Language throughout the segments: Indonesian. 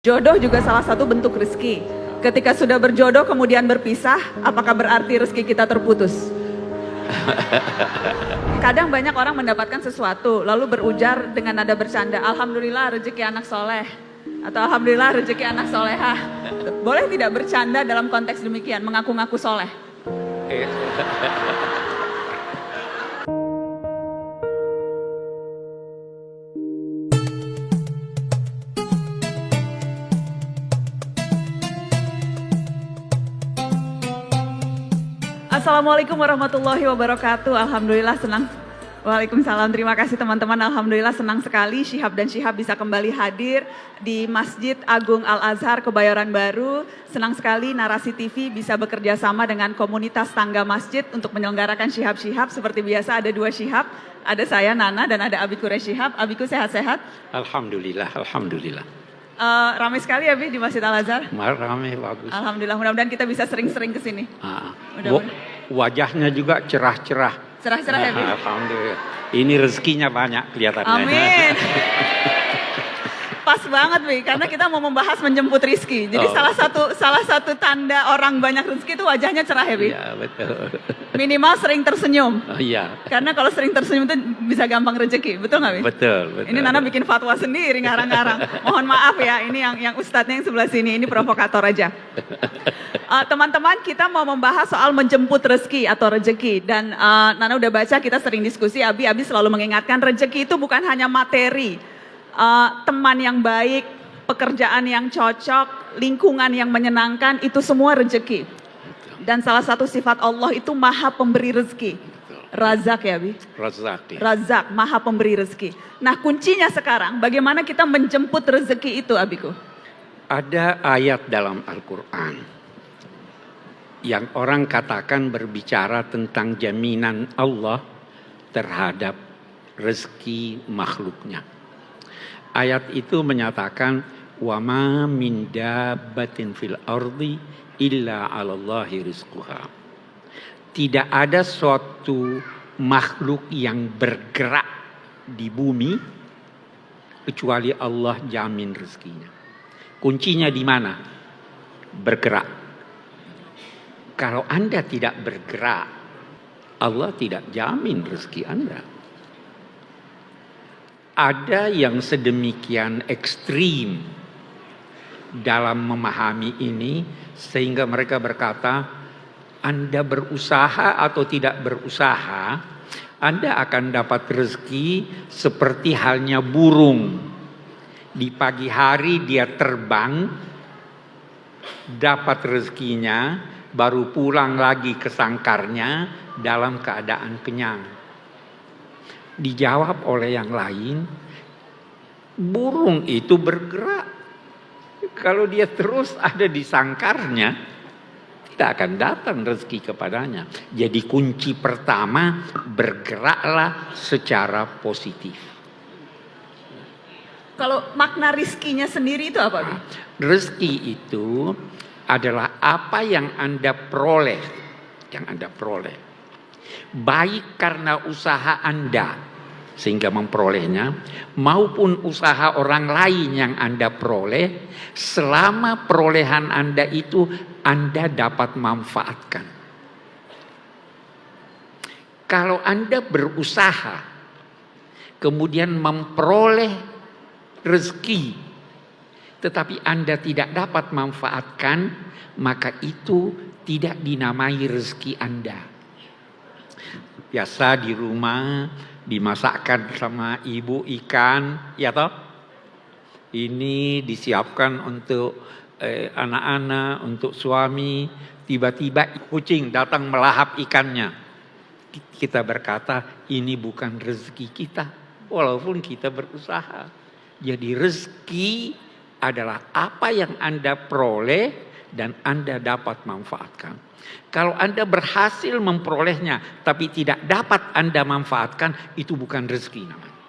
Jodoh juga salah satu bentuk rezeki. Ketika sudah berjodoh kemudian berpisah, apakah berarti rezeki kita terputus? Kadang banyak orang mendapatkan sesuatu lalu berujar dengan nada bercanda, alhamdulillah rezeki anak soleh, atau alhamdulillah rezeki anak solehah. Boleh tidak bercanda dalam konteks demikian, mengaku-ngaku soleh? Assalamualaikum warahmatullahi wabarakatuh. Alhamdulillah senang. Waalaikumsalam. Terima kasih teman-teman. Alhamdulillah senang sekali Syihab dan Syihab bisa kembali hadir di Masjid Agung Al-Azhar Kebayoran Baru. Senang sekali Narasi TV bisa bekerja sama dengan komunitas tangga masjid untuk menyelenggarakan Syihab-Syihab. Seperti biasa ada dua Syihab. Ada saya Nana dan ada Abiku Syihab. Abiku sehat-sehat? Alhamdulillah, alhamdulillah. Ramai sekali ya Bi di Masjid Al-Azhar? Ramai, bagus. Alhamdulillah, mudah-mudahan kita bisa sering-sering ke sini. Wajahnya juga cerah-cerah. Cerah-cerah ya Bi? Alhamdulillah. Ini rezekinya banyak kelihatannya. Amin. Pas banget Bi, karena kita mau membahas menjemput rizki. Jadi salah satu tanda orang banyak rezeki itu wajahnya cerah ya Bi? Iya, betul. Minimal sering tersenyum. Iya. Karena kalau sering tersenyum itu bisa gampang rezeki, betul nggak Bi? Betul. Ini Nana bikin fatwa sendiri ngarang-ngarang. Mohon maaf ya, ini yang ustadznya yang sebelah sini, ini provokator aja. Teman-teman, kita mau membahas soal menjemput rezeki atau rezeki. Dan Nana udah baca, kita sering diskusi, Abi selalu mengingatkan rezeki itu bukan hanya materi. Teman yang baik, pekerjaan yang cocok, lingkungan yang menyenangkan, itu semua rezeki. Dan salah satu sifat Allah itu maha pemberi rezeki. Razak ya Bi? Razak. Razak, maha pemberi rezeki. Nah kuncinya sekarang, bagaimana kita menjemput rezeki itu Abiku? Ada ayat dalam Al-Quran yang orang katakan berbicara tentang jaminan Allah terhadap rezeki makhluknya. Ayat itu menyatakan wa ma min dabbatin fil ardi illa 'alallahi rizquha. Tidak ada suatu makhluk yang bergerak di bumi kecuali Allah jamin rezekinya. Kuncinya di mana? Bergerak. Kalau Anda tidak bergerak, Allah tidak jamin rezeki Anda. Ada yang sedemikian ekstrim dalam memahami ini sehingga mereka berkata, Anda berusaha atau tidak berusaha, Anda akan dapat rezeki seperti halnya burung. Di pagi hari dia terbang, dapat rezekinya, baru pulang lagi ke sangkarnya dalam keadaan kenyang. Dijawab oleh yang lain, burung itu bergerak. Kalau dia terus ada di sangkarnya, tidak akan datang rezeki kepadanya. Jadi kunci pertama, bergeraklah secara positif. Kalau makna rizkinya sendiri itu apa Bi? Rezeki itu adalah apa yang Anda peroleh. Yang Anda peroleh. Baik karena usaha Anda sehingga memperolehnya, maupun usaha orang lain yang Anda peroleh, selama perolehan Anda itu Anda dapat manfaatkan. Kalau Anda berusaha kemudian memperoleh rezeki tetapi Anda tidak dapat manfaatkan, maka itu tidak dinamai rezeki Anda. Biasa di rumah dimasakkan sama ibu ikan, ya toh? Ini disiapkan untuk anak-anak, untuk suami. Tiba-tiba kucing datang melahap ikannya. Kita berkata ini bukan rezeki kita, walaupun kita berusaha. Jadi rezeki adalah apa yang Anda peroleh dan Anda dapat manfaatkan. Kalau Anda berhasil memperolehnya tapi tidak dapat Anda manfaatkan, itu bukan rezeki namanya.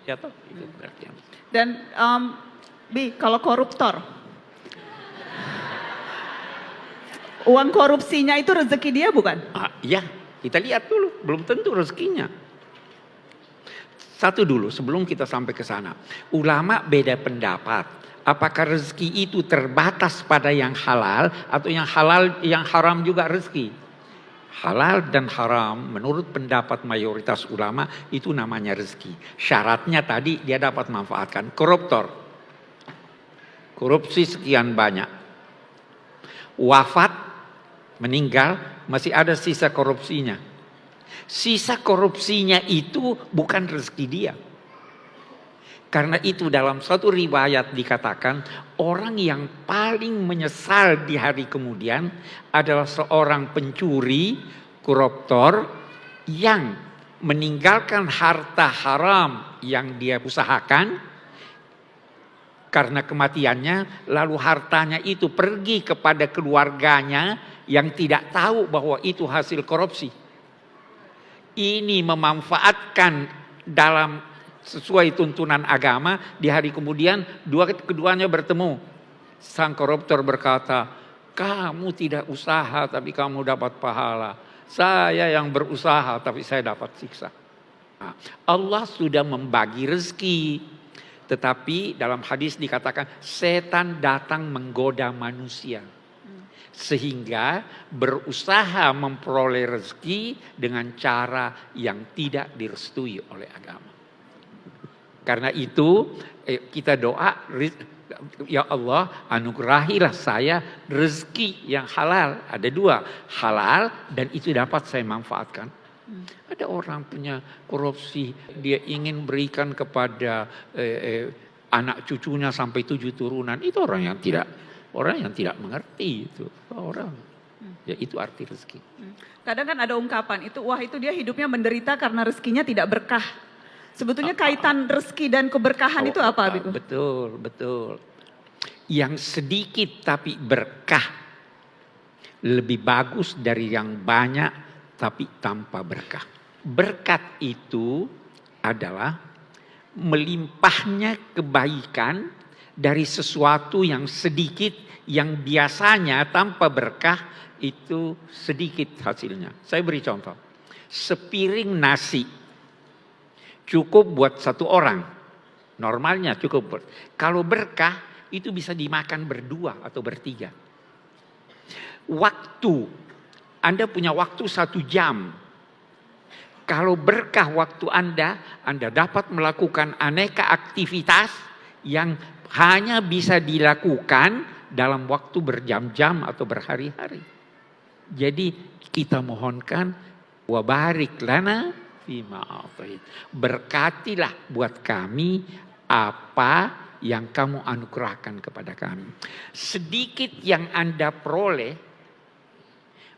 Ya toh? Itu berarti. Dan Bi, kalau koruptor, uang korupsinya itu rezeki dia bukan? Ya, kita lihat dulu, belum tentu rezekinya. Satu dulu sebelum kita sampai ke sana. Ulama beda pendapat apakah rezeki itu terbatas pada yang halal atau yang halal yang haram juga rezeki? Halal dan haram menurut pendapat mayoritas ulama itu namanya rezeki. Syaratnya tadi dia dapat manfaatkan. Koruptor, korupsi sekian banyak, wafat, meninggal, masih ada sisa korupsinya. Sisa korupsinya itu bukan rezeki dia. Karena itu dalam suatu riwayat dikatakan orang yang paling menyesal di hari kemudian adalah seorang pencuri, koruptor yang meninggalkan harta haram yang dia usahakan karena kematiannya, lalu hartanya itu pergi kepada keluarganya yang tidak tahu bahwa itu hasil korupsi. Ini memanfaatkan dalam sesuai tuntunan agama, di hari kemudian keduanya bertemu. Sang koruptor berkata, kamu tidak usaha tapi kamu dapat pahala. Saya yang berusaha tapi saya dapat siksa. Nah, Allah sudah membagi rezeki. Tetapi dalam hadis dikatakan setan datang menggoda manusia. Sehingga berusaha memperoleh rezeki dengan cara yang tidak direstui oleh agama. Karena itu kita doa, ya Allah anugerahilah saya rezeki yang halal. Ada dua, halal dan itu dapat saya manfaatkan. Ada orang punya korupsi, dia ingin berikan kepada anak cucunya sampai 7 turunan. Itu orang yang tidak mengerti itu orang. Ya itu arti rezeki. Kadang kan ada ungkapan itu, wah itu dia hidupnya menderita karena rezekinya tidak berkah. Sebetulnya kaitan rezeki dan keberkahan itu apa, Biku? Betul. Yang sedikit tapi berkah lebih bagus dari yang banyak tapi tanpa berkah. Berkat itu adalah melimpahnya kebaikan dari sesuatu yang sedikit yang biasanya tanpa berkah itu sedikit hasilnya. Saya beri contoh. Sepiring nasi cukup buat 1 orang. Normalnya cukup. Kalau berkah itu bisa dimakan berdua atau bertiga. Waktu. Anda punya waktu 1 jam. Kalau berkah waktu Anda dapat melakukan aneka aktivitas yang hanya bisa dilakukan dalam waktu berjam-jam atau berhari-hari. Jadi kita mohonkan wa barik lana fima a'tait. Berkatilah buat kami apa yang kamu anugerahkan kepada kami. Sedikit yang Anda peroleh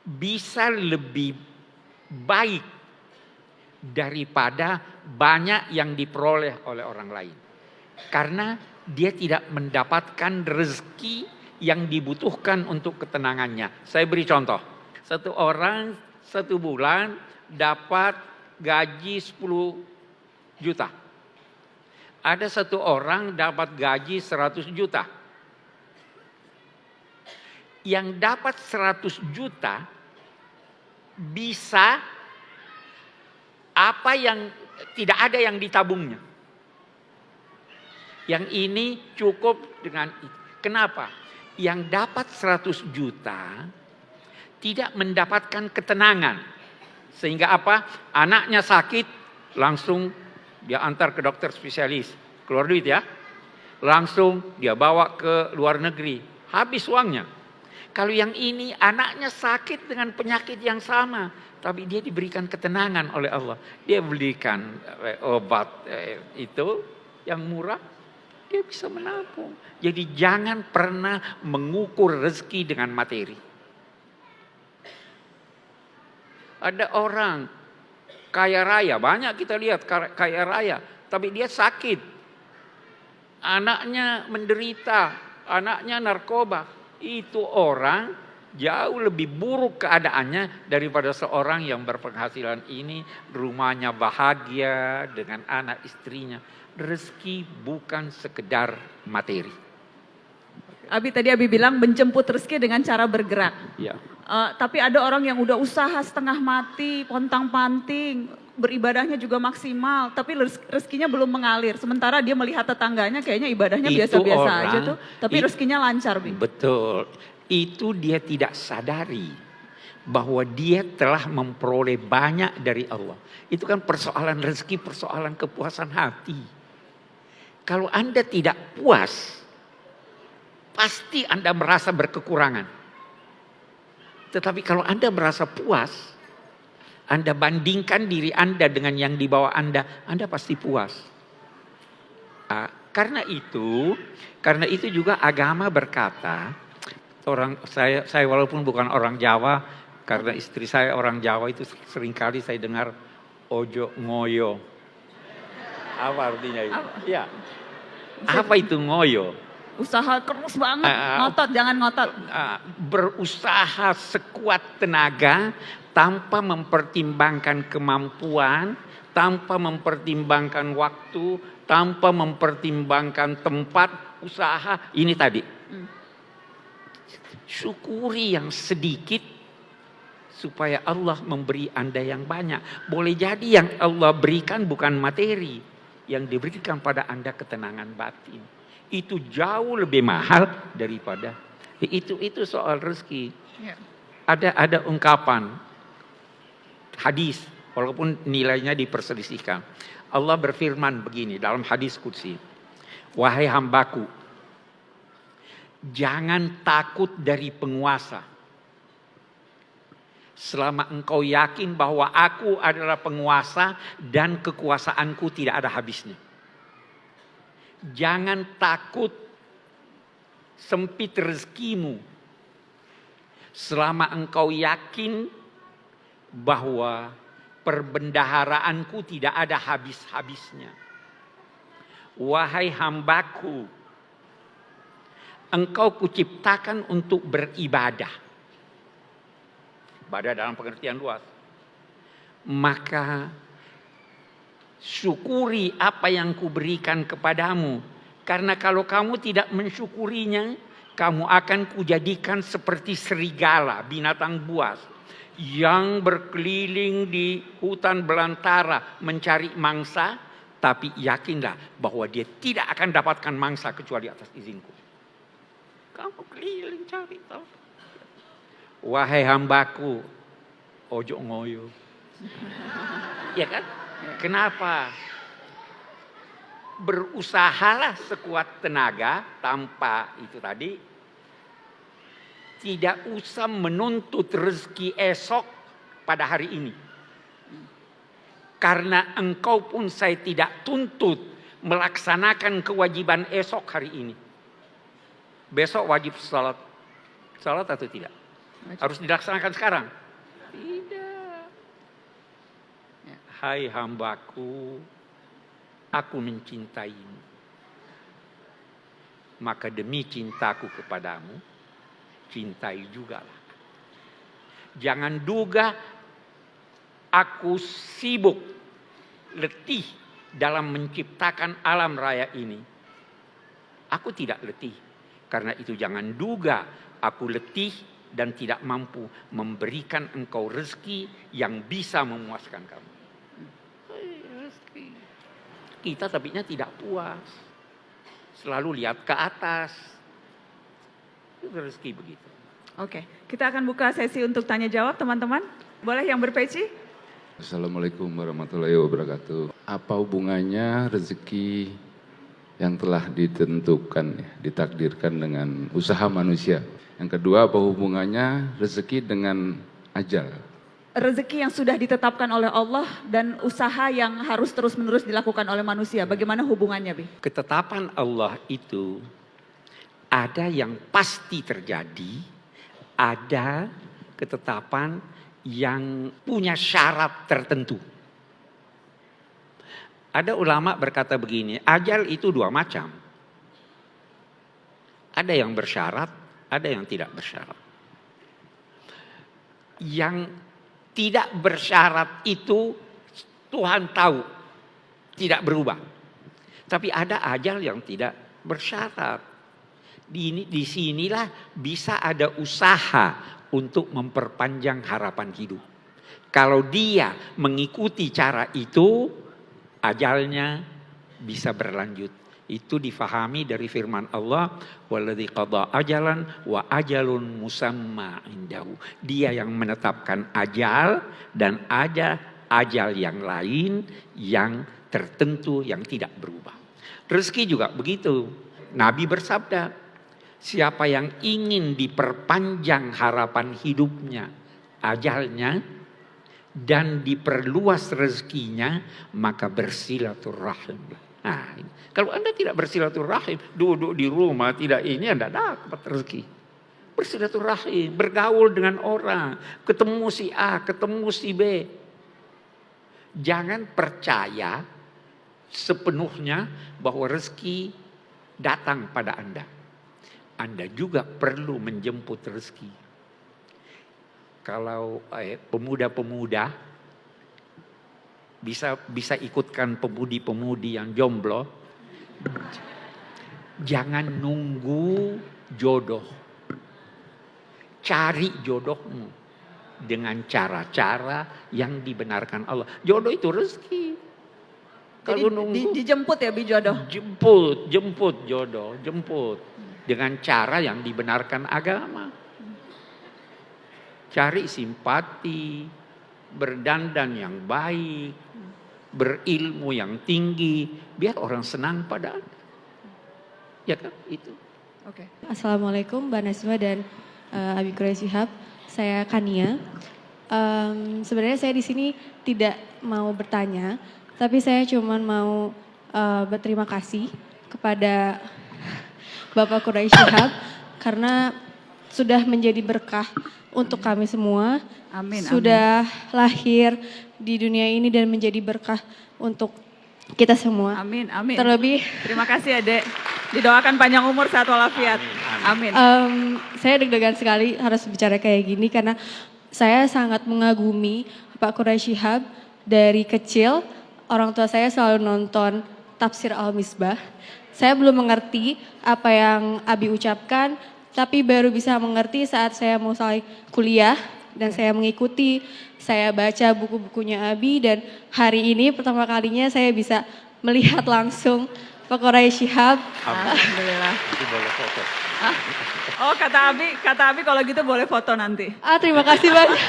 bisa lebih baik daripada banyak yang diperoleh oleh orang lain. Karena dia tidak mendapatkan rezeki yang dibutuhkan untuk ketenangannya. Saya beri contoh. 1 orang 1 bulan dapat gaji 10 juta. Ada 1 orang dapat gaji 100 juta. Yang dapat 100 juta bisa apa yang tidak ada yang ditabungnya. Yang ini cukup dengan itu. Kenapa? Yang dapat 100 juta tidak mendapatkan ketenangan. Sehingga apa? Anaknya sakit, langsung dia antar ke dokter spesialis. Keluar duit ya. Langsung dia bawa ke luar negeri. Habis uangnya. Kalau yang ini anaknya sakit dengan penyakit yang sama. Tapi dia diberikan ketenangan oleh Allah. Dia belikan obat itu yang murah. Dia bisa menabung. Jadi jangan pernah mengukur rezeki dengan materi. Ada orang kaya raya, banyak kita lihat kaya raya, tapi dia sakit. Anaknya menderita, anaknya narkoba. Itu orang jauh lebih buruk keadaannya daripada seorang yang berpenghasilan ini, rumahnya bahagia dengan anak istrinya. Rezeki bukan sekedar materi. Tadi Abi bilang menjemput rezeki dengan cara bergerak. Ya. Tapi ada orang yang udah usaha setengah mati, pontang-panting, beribadahnya juga maksimal, tapi rezekinya belum mengalir. Sementara dia melihat tetangganya kayaknya ibadahnya Itu biasa-biasa orang, aja tuh, tapi rezekinya lancar, Bi. Betul. Itu dia tidak sadari bahwa dia telah memperoleh banyak dari Allah. Itu kan persoalan rezeki, persoalan kepuasan hati. Kalau Anda tidak puas, pasti Anda merasa berkekurangan. Tetapi kalau Anda merasa puas, Anda bandingkan diri Anda dengan yang di bawah Anda pasti puas. Karena itu juga agama berkata, saya walaupun bukan orang Jawa, karena istri saya orang Jawa, itu seringkali saya dengar ojo ngoyo. Apa artinya itu? Ya. Apa itu ngoyo? Usaha keras banget, ngotot, jangan ngotot. Berusaha sekuat tenaga tanpa mempertimbangkan kemampuan, tanpa mempertimbangkan waktu, tanpa mempertimbangkan tempat usaha. Ini tadi. Syukuri yang sedikit supaya Allah memberi Anda yang banyak. Boleh jadi yang Allah berikan bukan materi, yang diberikan pada Anda ketenangan batin. Itu jauh lebih mahal daripada itu soal rezeki. Ya. Ada ungkapan hadis walaupun nilainya diperselisihkan. Allah berfirman begini dalam hadis qudsi. Wahai hambaku, jangan takut dari penguasa. Selama engkau yakin bahwa aku adalah penguasa dan kekuasaanku tidak ada habisnya. Jangan takut sempit rezekimu selama engkau yakin bahwa perbendaharaanku tidak ada habis-habisnya. Wahai hambaku, engkau kuciptakan untuk beribadah. Ibadah dalam pengertian luas. Maka syukuri apa yang kuberikan kepadamu. Karena kalau kamu tidak mensyukurinya, kamu akan kujadikan seperti serigala, binatang buas, yang berkeliling di hutan belantara mencari mangsa, tapi yakinlah bahwa dia tidak akan dapatkan mangsa kecuali atas izinku. Kamu keliling cari tahu. Wahai hambaku, ojo ngoyo. Ya kan? Kenapa? Berusahalah sekuat tenaga tanpa itu tadi. Tidak usah menuntut rezeki esok pada hari ini. Karena engkau pun saya tidak tuntut melaksanakan kewajiban esok hari ini. Besok wajib salat. Salat atau tidak? Harus dilaksanakan sekarang? Tidak. Hai hambaku, aku mencintaimu. Maka demi cintaku kepadamu, cintai jugalah. Jangan duga aku sibuk, letih dalam menciptakan alam raya ini. Aku tidak letih. Karena itu jangan duga aku letih dan tidak mampu memberikan engkau rezeki yang bisa memuaskan kamu. Kita tapinya tidak puas. Selalu lihat ke atas. Itu rezeki begitu. Oke, kita akan buka sesi untuk tanya jawab teman-teman. Boleh yang berpeci? Assalamualaikum warahmatullahi wabarakatuh. Apa hubungannya rezeki yang telah ditentukan, ditakdirkan dengan usaha manusia? Yang kedua, apa hubungannya rezeki dengan ajal? Rezeki yang sudah ditetapkan oleh Allah dan usaha yang harus terus-menerus dilakukan oleh manusia. Bagaimana hubungannya, Bi? Ketetapan Allah itu ada yang pasti terjadi, ada ketetapan yang punya syarat tertentu. Ada ulama berkata begini, ajal itu dua macam. Ada yang bersyarat, ada yang tidak bersyarat. Yang tidak bersyarat itu Tuhan tahu, tidak berubah. Tapi ada ajal yang tidak bersyarat. Di sinilah bisa ada usaha untuk memperpanjang harapan hidup. Kalau dia mengikuti cara itu, ajalnya bisa berlanjut. Itu difahami dari firman Allah, walladzi qada ajalan wa ajalun musamma indahu. Dia yang menetapkan ajal dan ada ajal yang lain yang tertentu yang tidak berubah. Rezeki juga begitu. Nabi bersabda, siapa yang ingin diperpanjang harapan hidupnya, ajalnya, dan diperluas rezekinya, maka bersilaturahim. Nah, kalau Anda tidak bersilaturahim, duduk di rumah, tidak ini, Anda dapat rezeki. Bersilaturahim, bergaul dengan orang, ketemu si A, ketemu si B. Jangan percaya sepenuhnya bahwa rezeki datang pada Anda. Anda juga perlu menjemput rezeki. Kalau pemuda-pemuda bisa ikutkan pemudi-pemudi yang jomblo, jangan nunggu jodoh. Cari jodohmu dengan cara-cara yang dibenarkan Allah. Jodoh itu rezeki. Kalau nunggu dijemput ya Bi jodoh. Jemput jodoh, jemput dengan cara yang dibenarkan agama. Cari simpati, berdandan yang baik, berilmu yang tinggi, biar orang senang pada Anda. Ya kan, itu. Oke. Assalamualaikum Mbak Nasma dan Abi Quraish Shihab. Saya Kania. Sebenarnya saya di sini tidak mau bertanya, tapi saya cuma mau berterima kasih kepada Bapak Quraish Shihab karena sudah menjadi berkah untuk kami semua. Amin. Sudah lahir di dunia ini dan menjadi berkah untuk kita semua. Amin. Amin. Terlebih, Terima kasih Adek. Didoakan panjang umur, sehat walafiat. Amin. saya deg-degan sekali harus bicara kayak gini karena saya sangat mengagumi Pak Quraish Shihab. Dari kecil orang tua saya selalu nonton Tafsir Al-Misbah. Saya belum mengerti apa yang Abi ucapkan, tapi baru bisa mengerti saat saya mulai kuliah dan saya mengikuti, saya baca buku-bukunya Abi dan hari ini pertama kalinya saya bisa melihat langsung Pak Quraish Shihab. Alhamdulillah. Itu boleh foto. Oh kata Abi kalau gitu boleh foto nanti. Terima kasih banyak.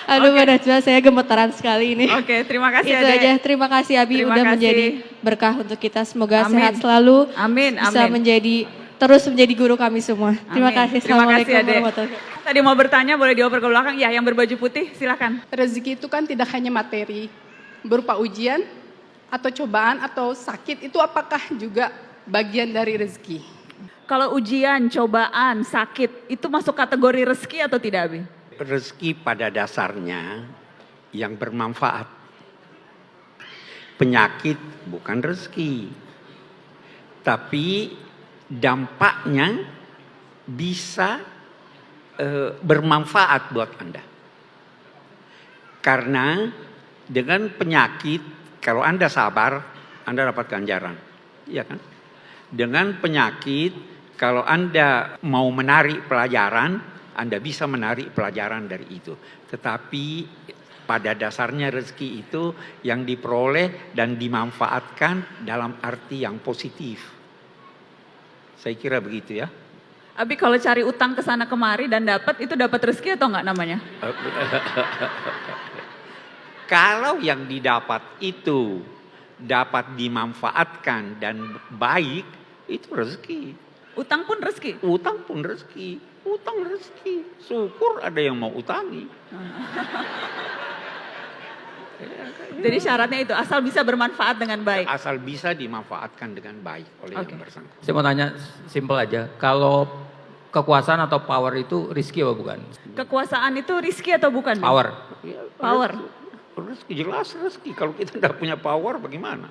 Aduh Mbak Najwa, saya gemetaran sekali ini. Oke, terima kasih Itu Adek. aja, terima kasih Abi Terima udah kasih. menjadi berkah untuk kita. Semoga Amin. sehat selalu. Amin, Bisa amin. terus menjadi guru kami semua. Terima Amin. kasih. Terima kasih Assalamualaikum Adek. warahmatullahi wabarakatuh. Tadi mau bertanya boleh dioper ke belakang. Ya, yang berbaju putih silakan. Rezeki itu kan tidak hanya materi, berupa ujian atau cobaan atau sakit, itu apakah juga bagian dari rezeki? Kalau ujian, cobaan, sakit, itu masuk kategori rezeki atau tidak Abi? Rezeki pada dasarnya yang bermanfaat. Penyakit bukan rezeki. Tapi dampaknya bisa bermanfaat buat Anda. Karena dengan penyakit, kalau Anda sabar, Anda dapat ganjaran. Iya kan? Dengan penyakit, kalau Anda mau menarik pelajaran, Anda bisa menarik pelajaran dari itu. Tetapi pada dasarnya rezeki itu yang diperoleh dan dimanfaatkan dalam arti yang positif. Saya kira begitu ya. Abi kalau cari utang ke sana kemari dan dapat, itu dapat rezeki atau enggak namanya? Kalau yang didapat itu dapat dimanfaatkan dan baik, itu rezeki. Utang pun rezeki. Utang pun rezeki. Utang rezeki. Syukur ada yang mau utangi. Jadi syaratnya itu asal bisa bermanfaat dengan baik. Asal bisa dimanfaatkan dengan baik oleh Oke. yang bersangkutan. Saya mau tanya simpel aja, kalau kekuasaan atau power itu rizki apa bukan? Kekuasaan itu rizki atau bukan? Bi? Power. Ya, Power. Rezeki jelas rezeki. Kalau kita tidak punya power bagaimana?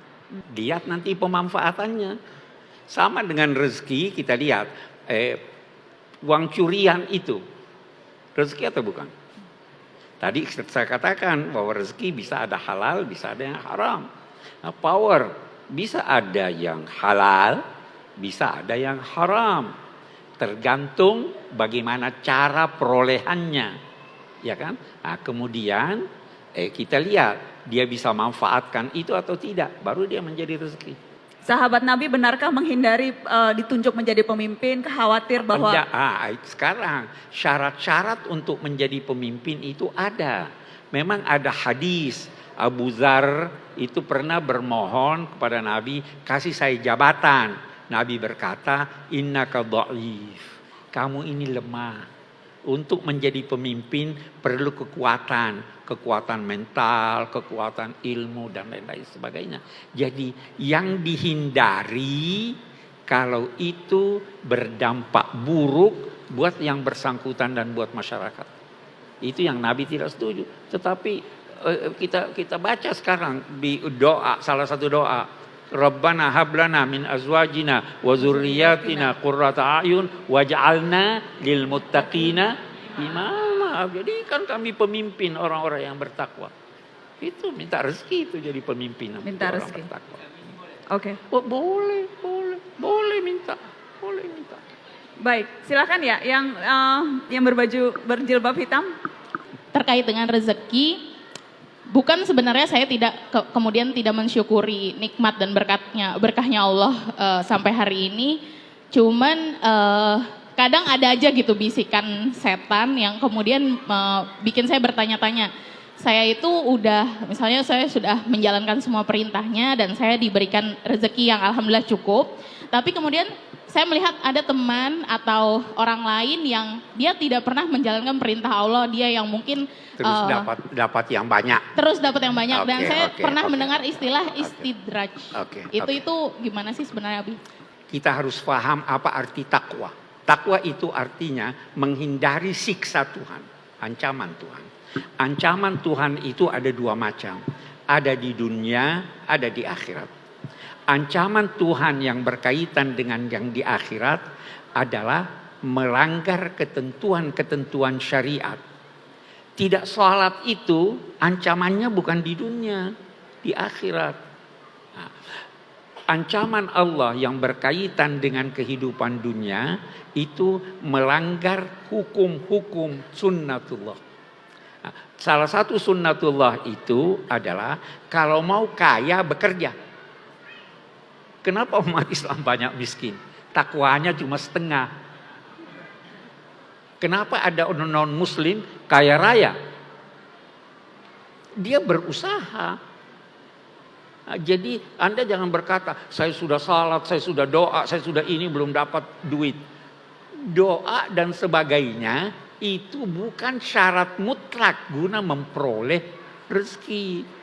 Lihat nanti pemanfaatannya. Sama dengan rezeki kita lihat uang curian itu rezeki atau bukan? Tadi saya katakan bahwa rezeki bisa ada halal, bisa ada yang haram. Nah, power bisa ada yang halal, bisa ada yang haram. Tergantung bagaimana cara perolehannya. ya kan? Nah, kemudian kita lihat dia bisa manfaatkan itu atau tidak, baru dia menjadi rezeki. Sahabat Nabi benarkah menghindari ditunjuk menjadi pemimpin, khawatir bahwa Sekarang syarat-syarat untuk menjadi pemimpin itu ada. Memang ada hadis Abu Dzar itu pernah bermohon kepada Nabi, kasih saya jabatan. Nabi berkata, innaka dha'if. Kamu ini lemah. Untuk menjadi pemimpin perlu kekuatan mental, kekuatan ilmu dan lain-lain sebagainya. Jadi yang dihindari kalau itu berdampak buruk buat yang bersangkutan dan buat masyarakat. Itu yang Nabi tidak setuju. Tetapi kita baca sekarang di doa, salah satu doa, Rabbana hablana min azwajina wa zurriyatina qurrata a'yun waj'alna lil muttaqina imama. Jadi kan kami pemimpin orang-orang yang bertakwa. Itu minta rezeki itu jadi pemimpin. Minta orang rezeki. bertakwa. Oke. Oh, boleh minta. Baik, silakan ya yang berbaju berjilbab hitam. Terkait dengan rezeki, bukan sebenarnya saya kemudian tidak mensyukuri nikmat dan berkahnya Allah sampai hari ini. Cuman kadang ada aja gitu bisikan setan yang kemudian bikin saya bertanya-tanya. Saya itu misalnya saya sudah menjalankan semua perintahnya dan saya diberikan rezeki yang alhamdulillah cukup. Tapi kemudian saya melihat ada teman atau orang lain yang dia tidak pernah menjalankan perintah Allah, dia yang mungkin Terus dapat yang banyak. Terus dapat yang banyak dan saya pernah oke. mendengar istilah istidraj. Itu gimana sih sebenarnya, Abi? Kita harus paham apa arti takwa. Takwa itu artinya menghindari siksa Tuhan, ancaman Tuhan. Ancaman Tuhan itu ada dua macam. Ada di dunia, ada di akhirat. Ancaman Tuhan yang berkaitan dengan yang di akhirat adalah melanggar ketentuan-ketentuan syariat. Tidak sholat itu ancamannya bukan di dunia, di akhirat. Nah, ancaman Allah yang berkaitan dengan kehidupan dunia itu melanggar hukum-hukum sunnatullah. Nah, salah satu sunnatullah itu adalah kalau mau kaya bekerja. Kenapa umat Islam banyak miskin? Takwanya cuma setengah. Kenapa ada non-muslim kaya raya? Dia berusaha. Nah, jadi Anda jangan berkata, saya sudah salat, saya sudah doa, saya sudah ini belum dapat duit. Doa dan sebagainya itu bukan syarat mutlak guna memperoleh rezeki.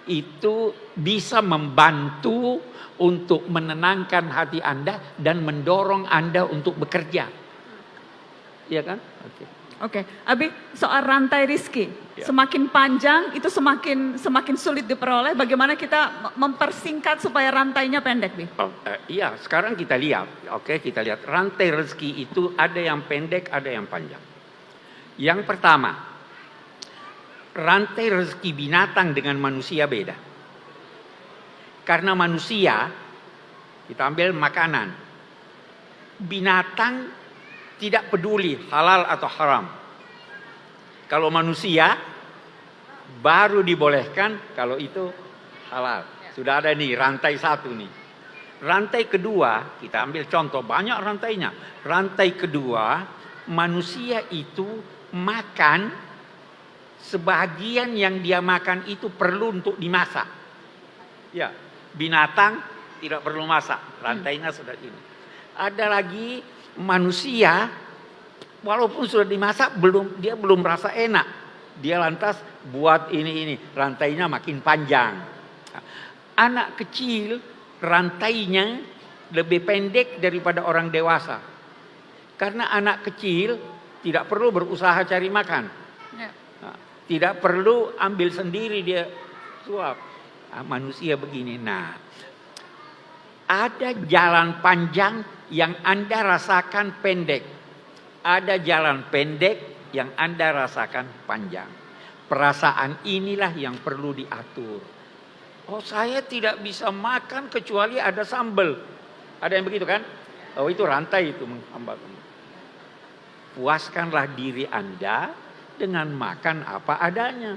Itu bisa membantu untuk menenangkan hati Anda dan mendorong Anda untuk bekerja. Iya kan? Oke, Abi, soal rantai rizki, semakin panjang itu semakin sulit diperoleh. Bagaimana kita mempersingkat supaya rantainya pendek, Bi? Iya, sekarang kita lihat. Oke, kita lihat rantai rezeki itu ada yang pendek, ada yang panjang. Yang pertama, rantai rezeki binatang dengan manusia beda. Karena manusia, kita ambil makanan. Binatang tidak peduli halal atau haram. Kalau manusia, baru dibolehkan kalau itu halal. Sudah ada nih rantai satu nih. Rantai kedua, kita ambil contoh banyak rantainya. Rantai kedua, manusia itu makan, sebagian yang dia makan itu perlu untuk dimasak. Ya, binatang tidak perlu masak, rantainya sudah ini. Ada lagi manusia, walaupun sudah dimasak dia belum merasa enak. Dia lantas buat ini, rantainya makin panjang. Anak kecil rantainya lebih pendek daripada orang dewasa. Karena anak kecil tidak perlu berusaha cari makan. Tidak perlu ambil sendiri dia suap. Manusia begini. Nah, ada jalan panjang yang Anda rasakan pendek. Ada jalan pendek yang Anda rasakan panjang. Perasaan inilah yang perlu diatur. Oh, saya tidak bisa makan kecuali ada sambal. Ada yang begitu kan? Oh, itu rantai itu menghambat. Puaskanlah diri Anda dengan makan apa adanya.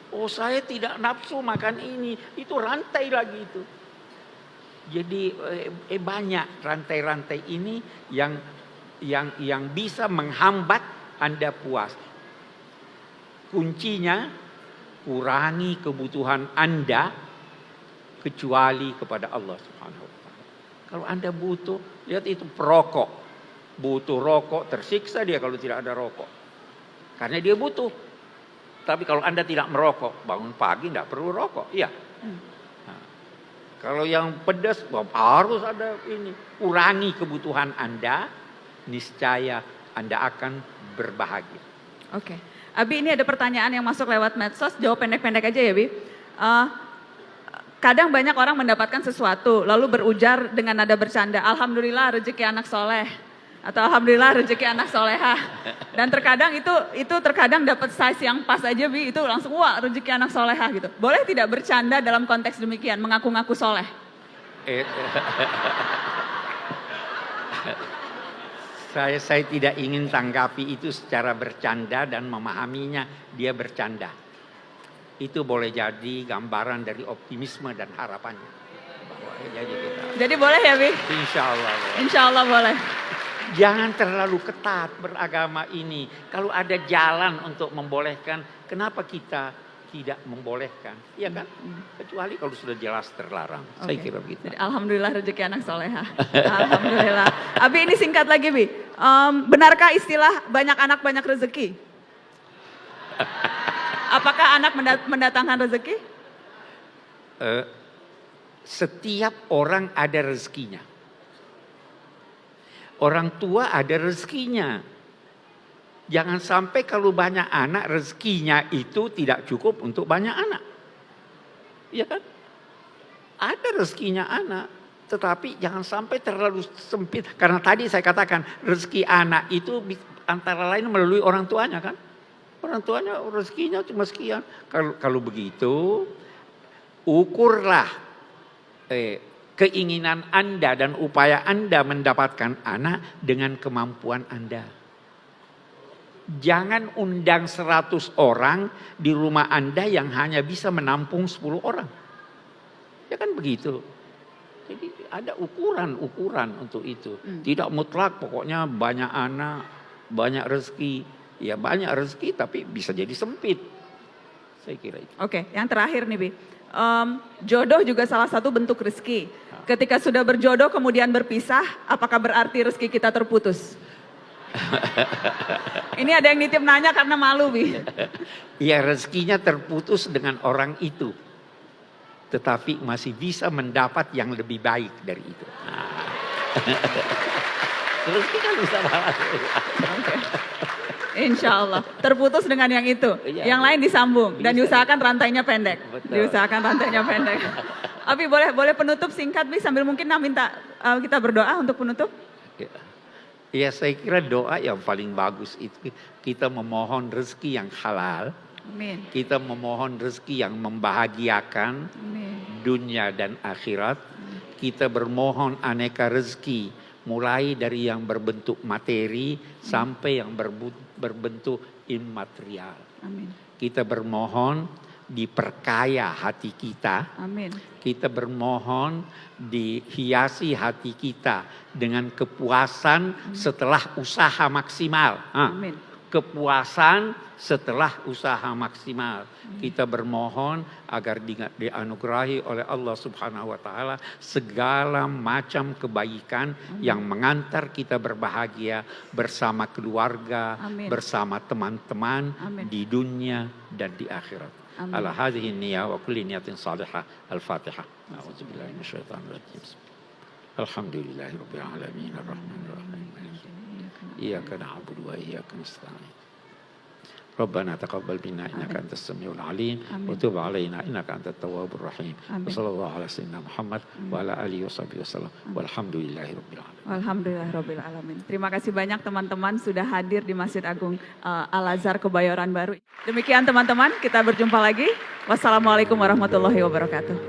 Oh saya tidak nafsu makan ini, itu rantai lagi itu. Jadi banyak rantai-rantai ini yang bisa menghambat Anda puas. Kuncinya kurangi kebutuhan Anda kecuali kepada Allah Subhanahu wa taala. Kalau Anda butuh, lihat itu perokok. Butuh rokok, tersiksa dia kalau tidak ada rokok. Karena dia butuh. Tapi kalau Anda tidak merokok, bangun pagi tidak perlu rokok. Iya. Nah, kalau yang pedas, harus ada ini. Kurangi kebutuhan Anda, niscaya Anda akan berbahagia. Oke. Abi, ini ada pertanyaan yang masuk lewat medsos, jawab pendek-pendek aja ya, Bi. Kadang banyak orang mendapatkan sesuatu, lalu berujar dengan nada bercanda, alhamdulillah rezeki anak soleh. Atau alhamdulillah rezeki anak solehah. Dan terkadang itu terkadang dapat size yang pas aja, Bi, itu langsung wah rezeki anak solehah gitu. Boleh tidak bercanda dalam konteks demikian, mengaku-ngaku soleh? Saya tidak ingin tanggapi itu secara bercanda dan memahaminya dia bercanda. Itu boleh jadi gambaran dari optimisme dan harapannya. Jadi boleh ya, Bi? Insya Allah. Insya Allah boleh. Jangan terlalu ketat beragama ini. Kalau ada jalan untuk membolehkan, kenapa kita tidak membolehkan? Iya kan? Kecuali kalau sudah jelas terlarang. Saya kira begitu. Jadi, alhamdulillah rezeki anak solehah. Alhamdulillah. Abi, ini singkat lagi, Bi. Benarkah istilah banyak anak banyak rezeki? Apakah anak mendatangkan rezeki? Setiap orang ada rezekinya. Orang tua ada rezekinya. Jangan sampai kalau banyak anak rezekinya itu tidak cukup untuk banyak anak. Iya kan? Ada rezekinya anak, tetapi jangan sampai terlalu sempit. Karena tadi saya katakan rezeki anak itu antara lain melalui orang tuanya kan. Orang tuanya rezekinya cuma sekian. Kalau begitu, ukurlah keinginan Anda dan upaya Anda mendapatkan anak dengan kemampuan Anda. Jangan undang 100 orang di rumah Anda yang hanya bisa menampung 10 orang. Ya kan begitu. Jadi ada ukuran-ukuran untuk itu. Tidak mutlak pokoknya banyak anak, banyak rezeki. Ya banyak rezeki tapi bisa jadi sempit. Saya kira itu. Oke, yang terakhir nih, Bi. Jodoh juga salah satu bentuk rezeki. Ketika sudah berjodoh kemudian berpisah, apakah berarti rezeki kita terputus? Ini ada yang nitip nanya karena malu, Bi. Ya rezekinya terputus dengan orang itu. Tetapi masih bisa mendapat yang lebih baik dari itu. Terus kan bisa balas. Insya Allah. Terputus dengan yang itu. Yang lain disambung. Dan diusahakan rantainya pendek. Diusahakan rantainya pendek. Abi, boleh penutup singkat, Bi, sambil mungkin minta kita berdoa untuk penutup? Ya saya kira doa yang paling bagus itu kita memohon rezeki yang halal. Amin. Kita memohon rezeki yang membahagiakan dunia dan akhirat. Kita bermohon aneka rezeki, mulai dari yang berbentuk materi sampai yang berbentuk immaterial. Amin. Kita bermohon diperkaya hati kita. Amin. Kita bermohon dihiasi hati kita dengan kepuasan setelah usaha maksimal. Amin. Kepuasan setelah usaha maksimal. Kita bermohon agar dianugerahi oleh Allah Subhanahu wa taala segala macam kebaikan yang mengantar kita berbahagia bersama keluarga, bersama teman-teman di dunia dan di akhirat. Ala hadhihi niyya wa kulli niyatin salihah. Al-Fatihah. A'udzu billahi minasyaitonir rajim. Alhamdulillahirabbil alamin arrahmanir rahim. Iyyaka na'budu wa iyyaka nasta'in. ربنا تقبل منا إنك أنت السميع العليم وتب علينا إنك أنت التواب الرحيم وصلى الله على سيدنا محمد وعلى آله وصحبه وسلم والحمد لله رب العالمين. Alhamdulillahirabbil alamin. Terima kasih banyak teman-teman sudah hadir di Masjid Agung Al-Azhar Kebayoran Baru. Demikian teman-teman, kita berjumpa lagi. Wassalamualaikum warahmatullahi wabarakatuh.